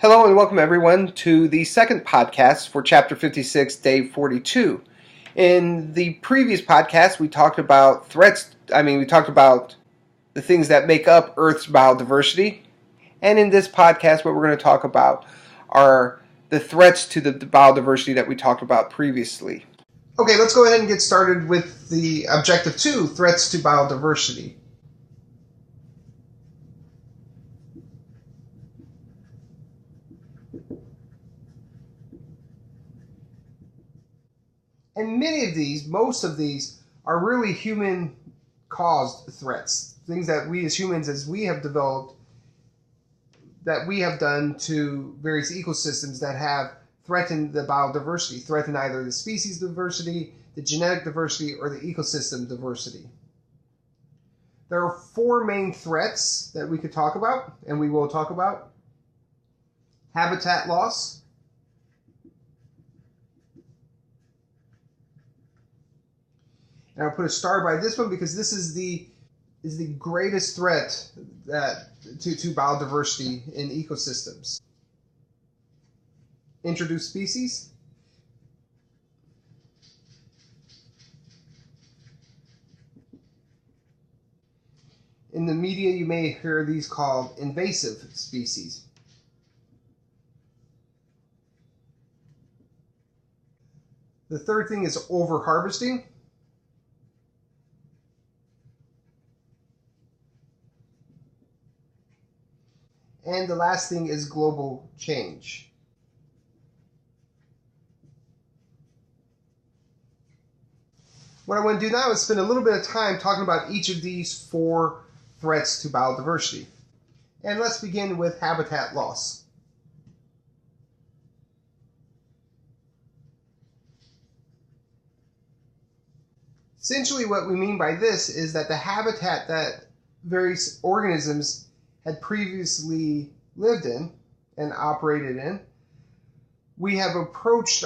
Hello and welcome everyone to the second podcast for Chapter 56, Day 42. In the previous podcast, we talked about we talked about the things that make up Earth's biodiversity. And in this podcast, what we're going to talk about are the threats to the biodiversity that we talked about previously. Okay, let's go ahead and get started with the Objective 2, Threats to Biodiversity. And most of these, are really human-caused threats. Things that we as humans, as we have developed, that we have done to various ecosystems that have threatened the biodiversity, threatened either the species diversity, the genetic diversity, or the ecosystem diversity. There are four main threats that we could talk about, and we will talk about. Habitat loss. And I'll put a star by this one because this is the greatest threat to biodiversity in ecosystems. Introduced species. In the media, you may hear these called invasive species. The third thing is overharvesting. And the last thing is global change. What I want to do now is spend a little bit of time talking about each of these four threats to biodiversity. And let's begin with habitat loss. Essentially, what we mean by this is that the habitat that various organisms had previously lived in and operated in, we have encroached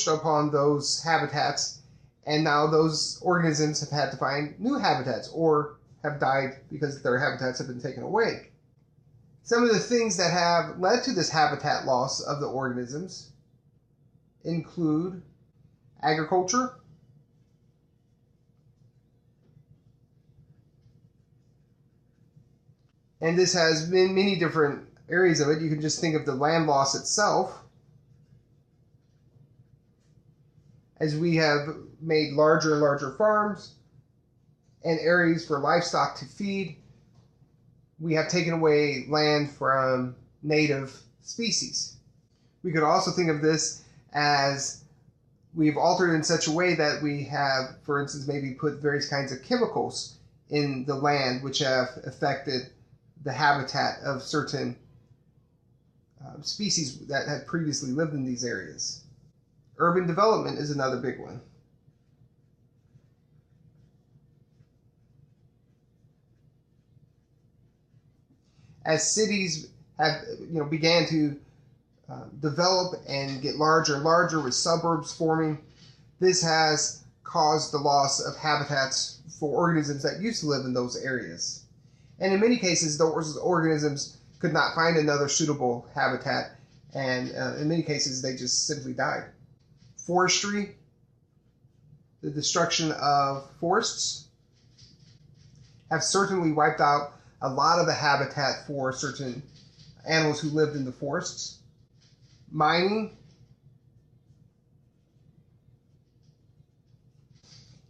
upon those habitats, and now those organisms have had to find new habitats or have died because their habitats have been taken away. Some of the things that have led to this habitat loss of the organisms include agriculture, and this has been many different areas of it. You can just think of the land loss itself. As we have made larger and larger farms and areas for livestock to feed, we have taken away land from native species. We could also think of this as we've altered in such a way that we have, for instance, maybe put various kinds of chemicals in the land which have affected the habitat of certain species that had previously lived in these areas. Urban development is another big one. As cities have began to develop and get larger and larger with suburbs forming, this has caused the loss of habitats for organisms that used to live in those areas. And in many cases, those organisms could not find another suitable habitat, and in many cases, they just simply died. Forestry, the destruction of forests, have certainly wiped out a lot of the habitat for certain animals who lived in the forests. Mining.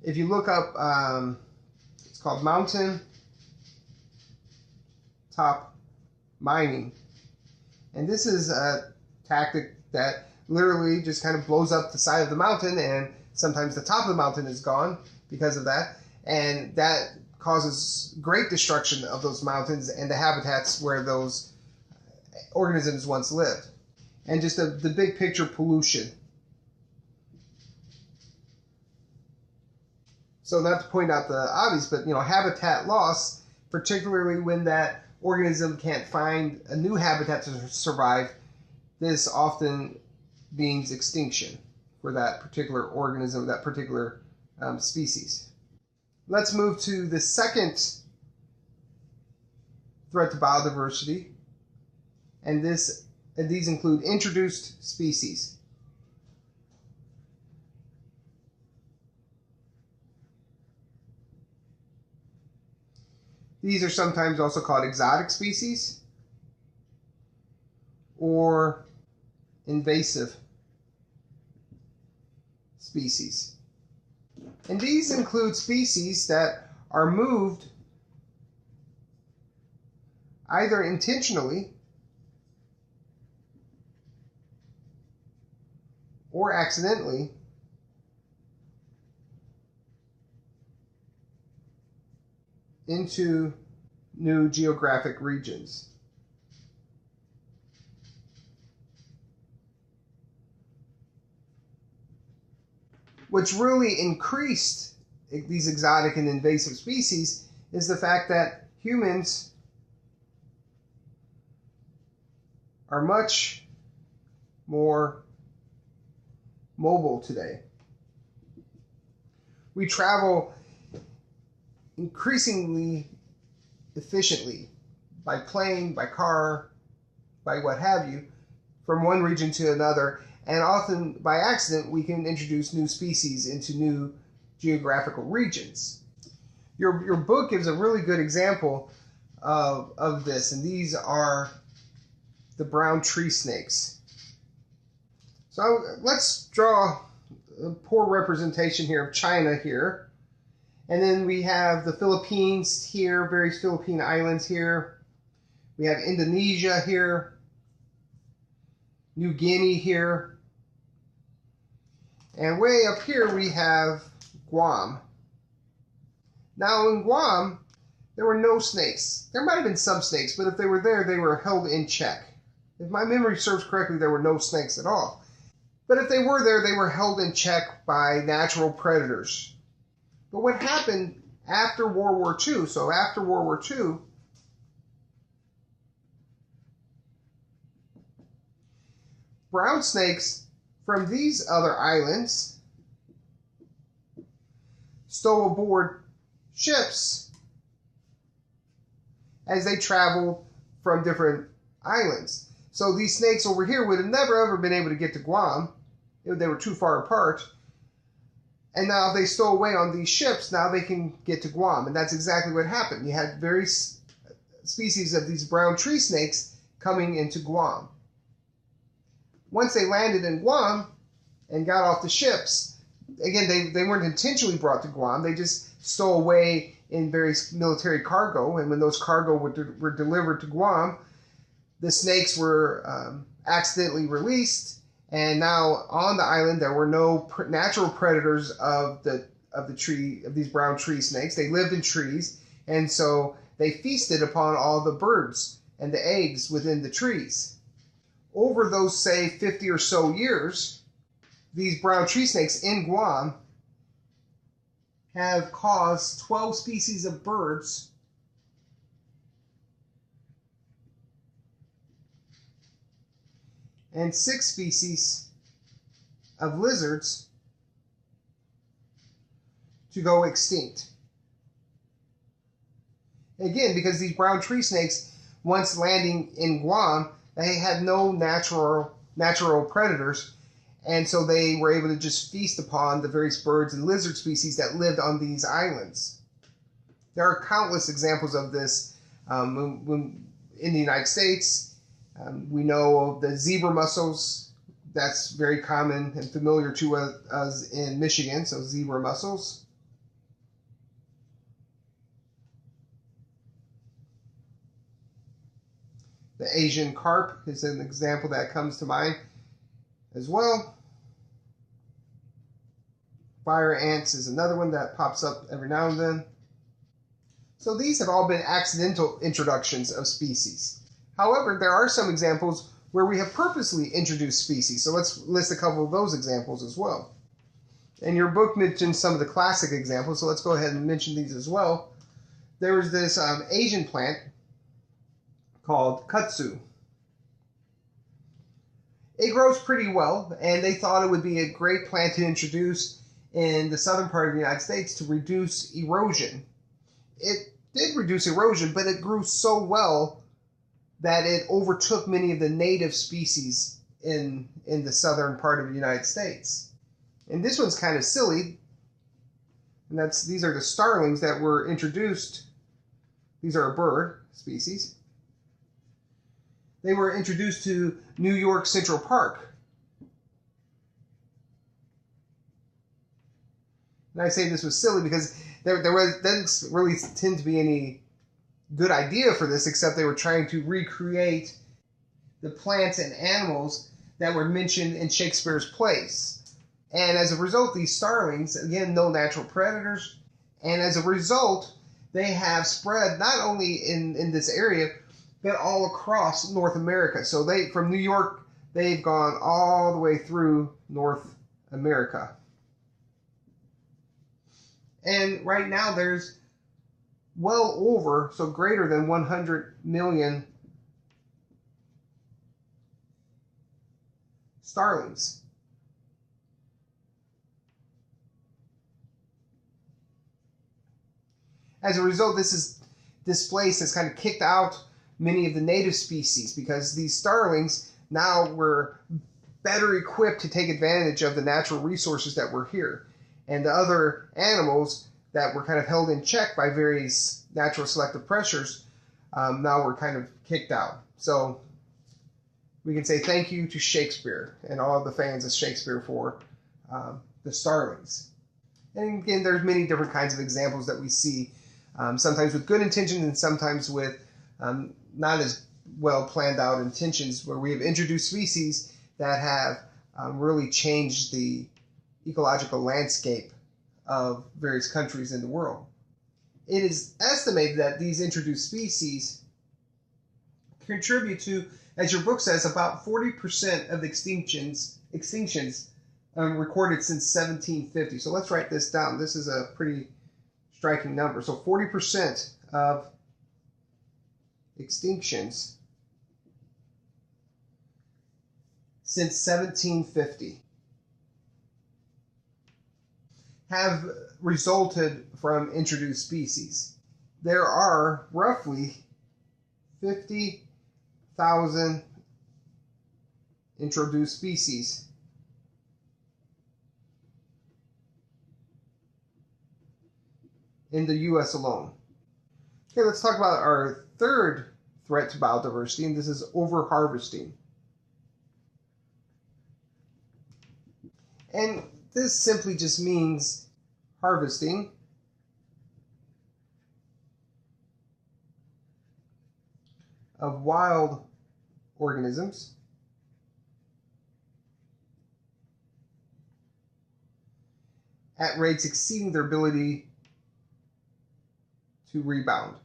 If you look up, it's called mountain top mining, and this is a tactic that literally just kind of blows up the side of the mountain, and sometimes the top of the mountain is gone because of that, and that causes great destruction of those mountains and the habitats where those organisms once lived. And just the big picture pollution. So not to point out the obvious, but habitat loss, particularly when that organism can't find a new habitat to survive, this often means extinction for that particular organism, that particular species. Let's move to the second threat to biodiversity, and this and these include introduced species. These are sometimes also called exotic species or invasive species. And these include species that are moved either intentionally or accidentally into new geographic regions. What's really increased these exotic and invasive species is the fact that humans are much more mobile today. We travel increasingly efficiently by plane, by car, by what have you, from one region to another, and often by accident we can introduce new species into new geographical regions. Your book gives a really good example of this, and these are the brown tree snakes. So let's draw a poor representation here of China here. And then we have the Philippines here, various Philippine islands here. We have Indonesia here, New Guinea here. And way up here we have Guam. Now in Guam, there were no snakes. There might have been some snakes, but if they were there, they were held in check. If my memory serves correctly, there were no snakes at all. But if they were there, they were held in check by natural predators. But what happened after World War II, so after World War II, brown snakes from these other islands stole aboard ships as they traveled from different islands. So these snakes over here would have never ever been able to get to Guam. They were too far apart. And now if they stole away on these ships, now they can get to Guam. And that's exactly what happened. You had various species of these brown tree snakes coming into Guam. Once they landed in Guam and got off the ships, again, they weren't intentionally brought to Guam. They just stole away in various military cargo. And when those cargo were delivered to Guam, the snakes were accidentally released. And now on the island, there were no natural predators of these brown tree snakes. They lived in trees, and so they feasted upon all the birds and the eggs within the trees. Over those, say, 50 or so years, these brown tree snakes in Guam have caused 12 species of birds and 6 species of lizards to go extinct. Again, because these brown tree snakes, once landing in Guam, they had no natural predators, and so they were able to just feast upon the various birds and lizard species that lived on these islands. There are countless examples of this in the United States. We know of the zebra mussels. That's very common and familiar to us in Michigan, so zebra mussels. The Asian carp is an example that comes to mind as well. Fire ants is another one that pops up every now and then. So these have all been accidental introductions of species. However, there are some examples where we have purposely introduced species. So let's list a couple of those examples as well. And your book mentions some of the classic examples, so let's go ahead and mention these as well. There was this Asian plant called kudzu. It grows pretty well, and they thought it would be a great plant to introduce in the southern part of the United States to reduce erosion. It did reduce erosion, but it grew so well that it overtook many of the native species in the southern part of the United States. And this one's kind of silly. And these are the starlings that were introduced. These are a bird species. They were introduced to New York Central Park. And I say this was silly because there didn't really tend to be any good idea for this, except they were trying to recreate the plants and animals that were mentioned in Shakespeare's plays. And as a result, these starlings, again, no natural predators, and as a result, they have spread not only in this area, but all across North America. So from New York, they've gone all the way through North America. And right now there's well over, so greater than 100 million starlings. As a result, this place has kind of kicked out many of the native species, because these starlings now were better equipped to take advantage of the natural resources that were here. And the other animals that were kind of held in check by various natural selective pressures now were kind of kicked out. So we can say thank you to Shakespeare and all of the fans of Shakespeare for the starlings. And again, there's many different kinds of examples that we see, sometimes with good intentions and sometimes with not as well planned out intentions, where we have introduced species that have really changed the ecological landscape of various countries in the world. It is estimated that these introduced species contribute to, as your book says, about 40% of the extinctions recorded since 1750. So let's write this down. This is a pretty striking number. So 40% of extinctions since 1750 have resulted from introduced species. There are roughly 50,000 introduced species in the U.S. alone. Okay, let's talk about our third threat to biodiversity, and this is overharvesting. And this simply just means harvesting of wild organisms at rates exceeding their ability to rebound.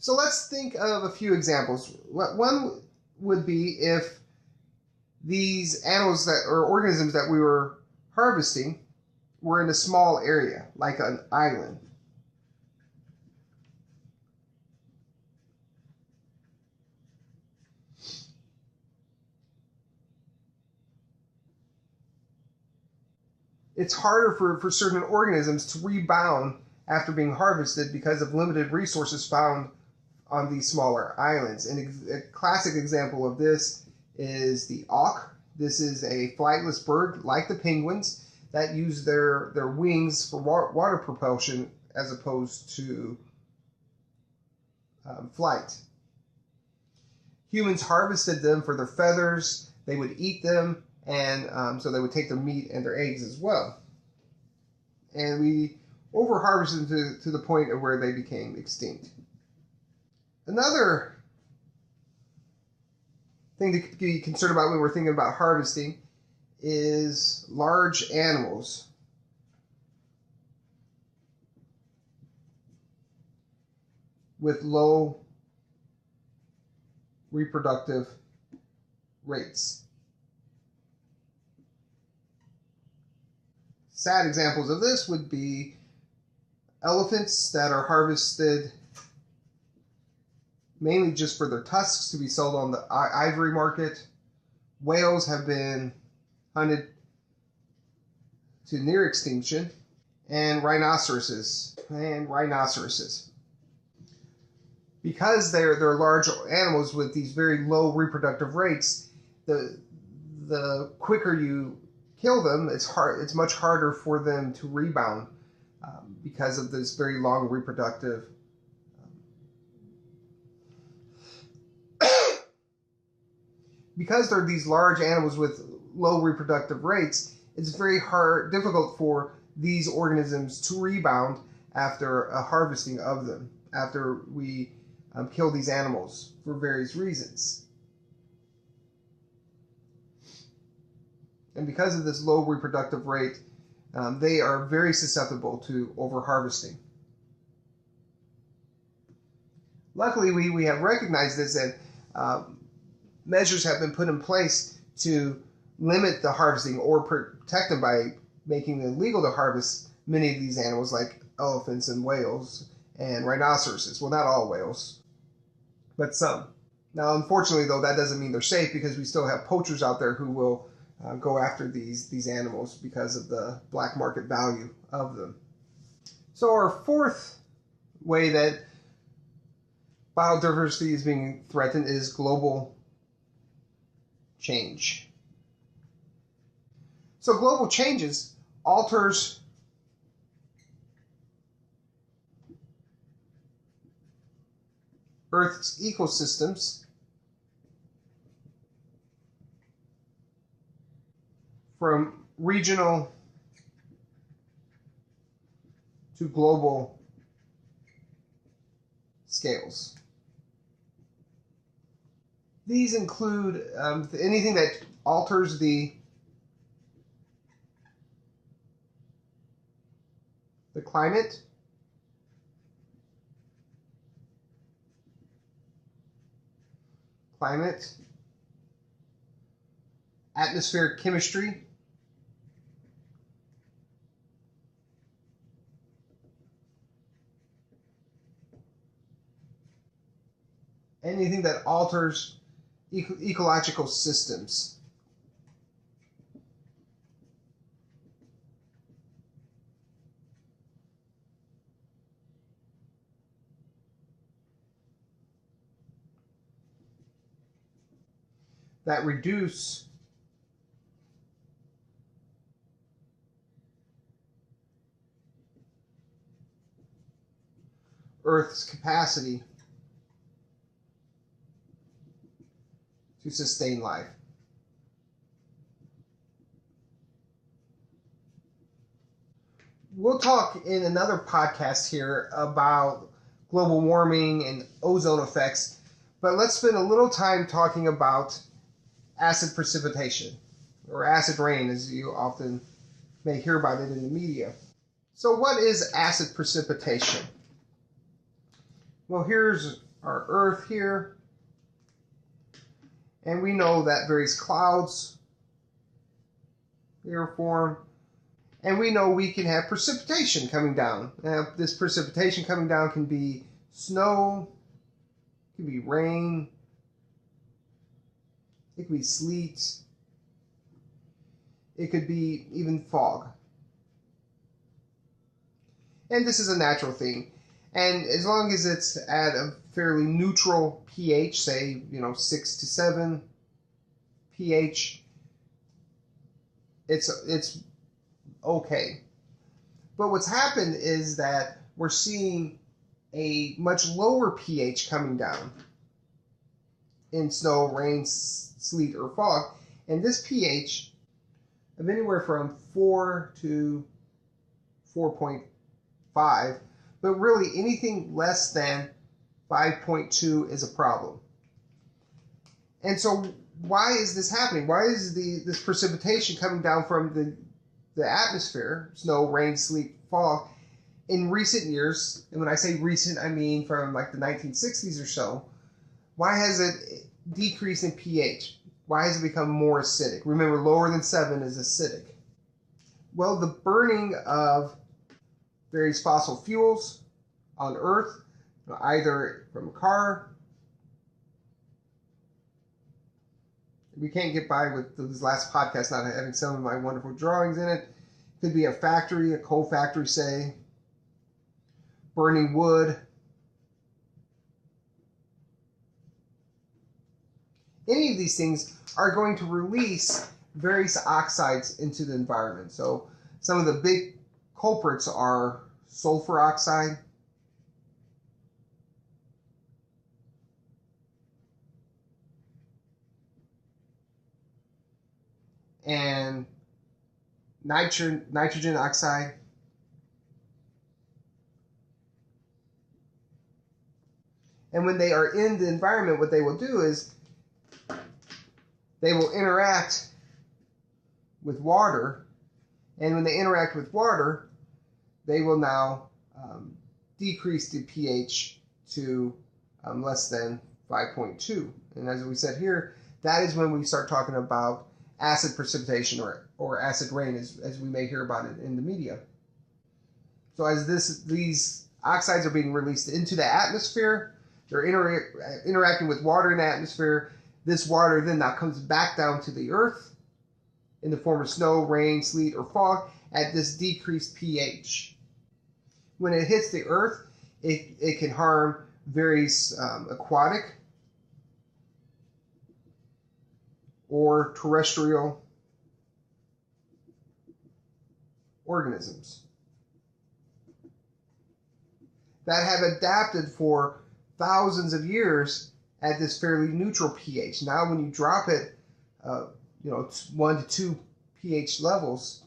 So let's think of a few examples. One would be if these animals or organisms that we were harvesting were in a small area, like an island. It's harder for certain organisms to rebound after being harvested because of limited resources found on these smaller islands. And a classic example of this is the auk. This is a flightless bird like the penguins that use their wings for water propulsion as opposed to flight. Humans harvested them for their feathers. They would eat them, and so they would take their meat and their eggs as well. And we over-harvested them to the point of where they became extinct. Another thing to be concerned about when we're thinking about harvesting is large animals. With low reproductive rates. Sad examples of this would be elephants that are harvested mainly just for their tusks to be sold on the ivory market. Whales have been hunted to near extinction, and rhinoceroses. Because they're large animals with these very low reproductive rates, the quicker you kill them, it's much harder for them to rebound because of this very long reproductive because they're these large animals with low reproductive rates, it's very difficult for these organisms to rebound after a harvesting of them, after we kill these animals for various reasons. And because of this low reproductive rate, they are very susceptible to overharvesting. Luckily, we have recognized this, and measures have been put in place to limit the harvesting or protect them by making it illegal to harvest many of these animals like elephants and whales and rhinoceroses. Well, not all whales, but some. Now, unfortunately, though, that doesn't mean they're safe, because we still have poachers out there who will go after these animals because of the black market value of them. So our fourth way that biodiversity is being threatened is global change. So global changes alters Earth's ecosystems from regional to global scales. These include anything that alters the climate, atmospheric chemistry, anything that alters ecological systems. That reduce Earth's capacity to sustain life. We'll talk in another podcast here about global warming and ozone effects, but let's spend a little time talking about acid precipitation, or acid rain, as you often may hear about it in the media. So what is acid precipitation? Well, here's our Earth here, and we know that various clouds here form, and we know we can have precipitation coming down. Now, this precipitation coming down can be snow, it can be rain, it could be sleet, it could be even fog. And this is a natural thing. And as long as it's at a fairly neutral pH, say, 6 to 7 pH, it's okay. But what's happened is that we're seeing a much lower pH coming down in snow, rain, sleet, or fog. And this pH of anywhere from 4 to 4.5, but really anything less than 5.2 is a problem. And so why is this happening? Why is this precipitation coming down from the atmosphere, snow, rain, sleet, fog, in recent years? And when I say recent, I mean from like the 1960s or so. Why has it decreased in pH? Why has it become more acidic? Remember, lower than 7 is acidic. Well, the burning of various fossil fuels on Earth, either from a car We can't get by with this last podcast not having some of my wonderful drawings in it. It could be a factory, a coal factory, say, burning wood. Any of these things are going to release various oxides into the environment. So some of the big culprits are sulfur oxide, and nitrogen oxide, and when they are in the environment, what they will do is they will interact with water, and when they interact with water, they will now decrease the pH to less than 5.2. And as we said here, that is when we start talking about acid precipitation or acid rain, as we may hear about it in the media. So as these oxides are being released into the atmosphere, they're interacting with water in the atmosphere. This water then now comes back down to the earth in the form of snow, rain, sleet, or fog at this decreased pH. When it hits the earth, it can harm various aquatic or terrestrial organisms that have adapted for thousands of years at this fairly neutral pH. Now when you drop it, 1 to 2 pH levels,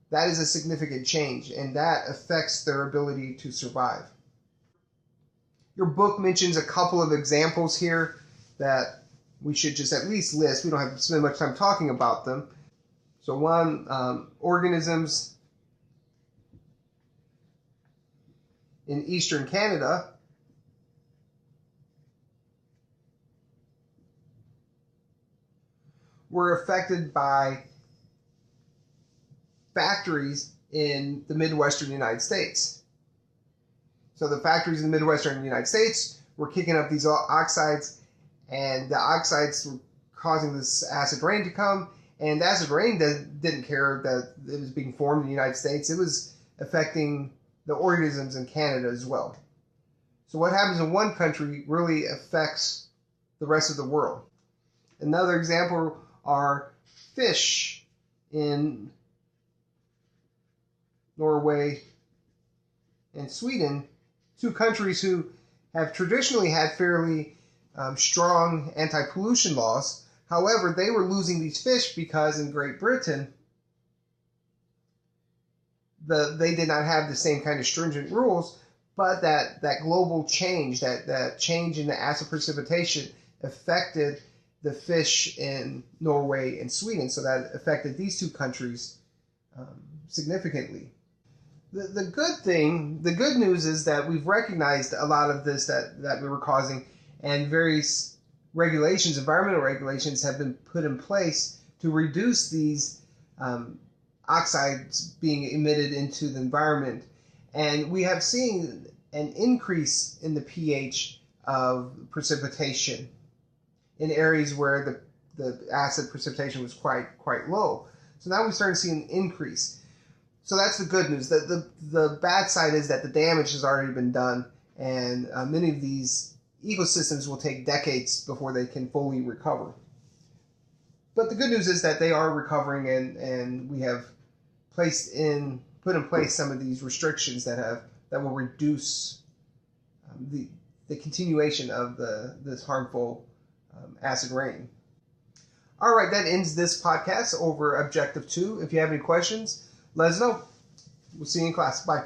that is a significant change, and that affects their ability to survive. Your book mentions a couple of examples here that we should just at least list. We don't have to spend much time talking about them. So one, organisms in eastern Canada were affected by factories in the Midwestern United States. So the factories in the Midwestern United States were kicking up these oxides, and the oxides were causing this acid rain to come, and the acid rain didn't care that it was being formed in the United States. It was affecting the organisms in Canada as well. So what happens in one country really affects the rest of the world. Another example are fish in Norway and Sweden, two countries who have traditionally had fairly strong anti-pollution laws. However, they were losing these fish because in Great Britain, they did not have the same kind of stringent rules, but that global change, that change in the acid precipitation affected the fish in Norway and Sweden. So that affected these two countries significantly. The good news is that we've recognized a lot of this that we were causing, and various regulations, environmental regulations, have been put in place to reduce these oxides being emitted into the environment. And we have seen an increase in the pH of precipitation in areas where the acid precipitation was quite low. So now we're starting to see an increase. So that's the good news. The bad side is that the damage has already been done, and many of these ecosystems will take decades before they can fully recover. But the good news is that they are recovering, and we have put in place some of these restrictions that will reduce the continuation of this harmful acid rain. All right, that ends this podcast over Objective 2. If you have any questions, let us know. We'll see you in class. Bye.